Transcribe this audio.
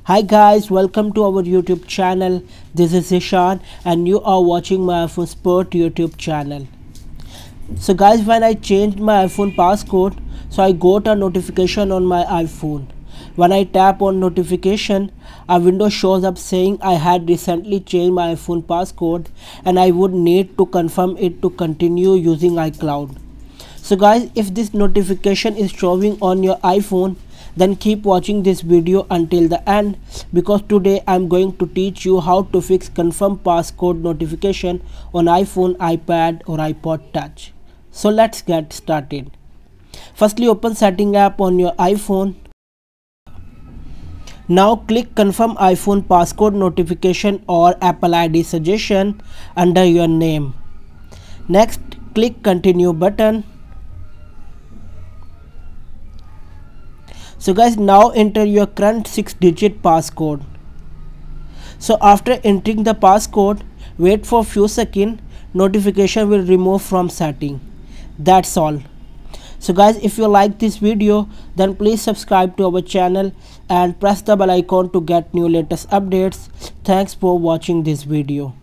Hi guys, welcome to our YouTube channel. This is Ishan and you are watching my iPhone Sport YouTube channel. So guys, when I changed my iPhone passcode, so I got a notification on my iPhone. When I tap on notification, a window shows up saying I had recently changed my iPhone passcode and I would need to confirm it to continue using iCloud. So guys, if this notification is showing on your iPhone, then keep watching this video until the end, because today I'm going to teach you how to fix confirm passcode notification on iPhone, iPad or iPod Touch. So let's get started. Firstly, open setting app on your iPhone. Now click confirm iPhone passcode notification or Apple ID suggestion under your name. Next, click continue button. So guys, now enter your current 6-digit passcode. So after entering the passcode, wait for few seconds. Notification will remove from setting. That's all. So guys, if you like this video, then please subscribe to our channel and press the bell icon to get new latest updates. Thanks for watching this video.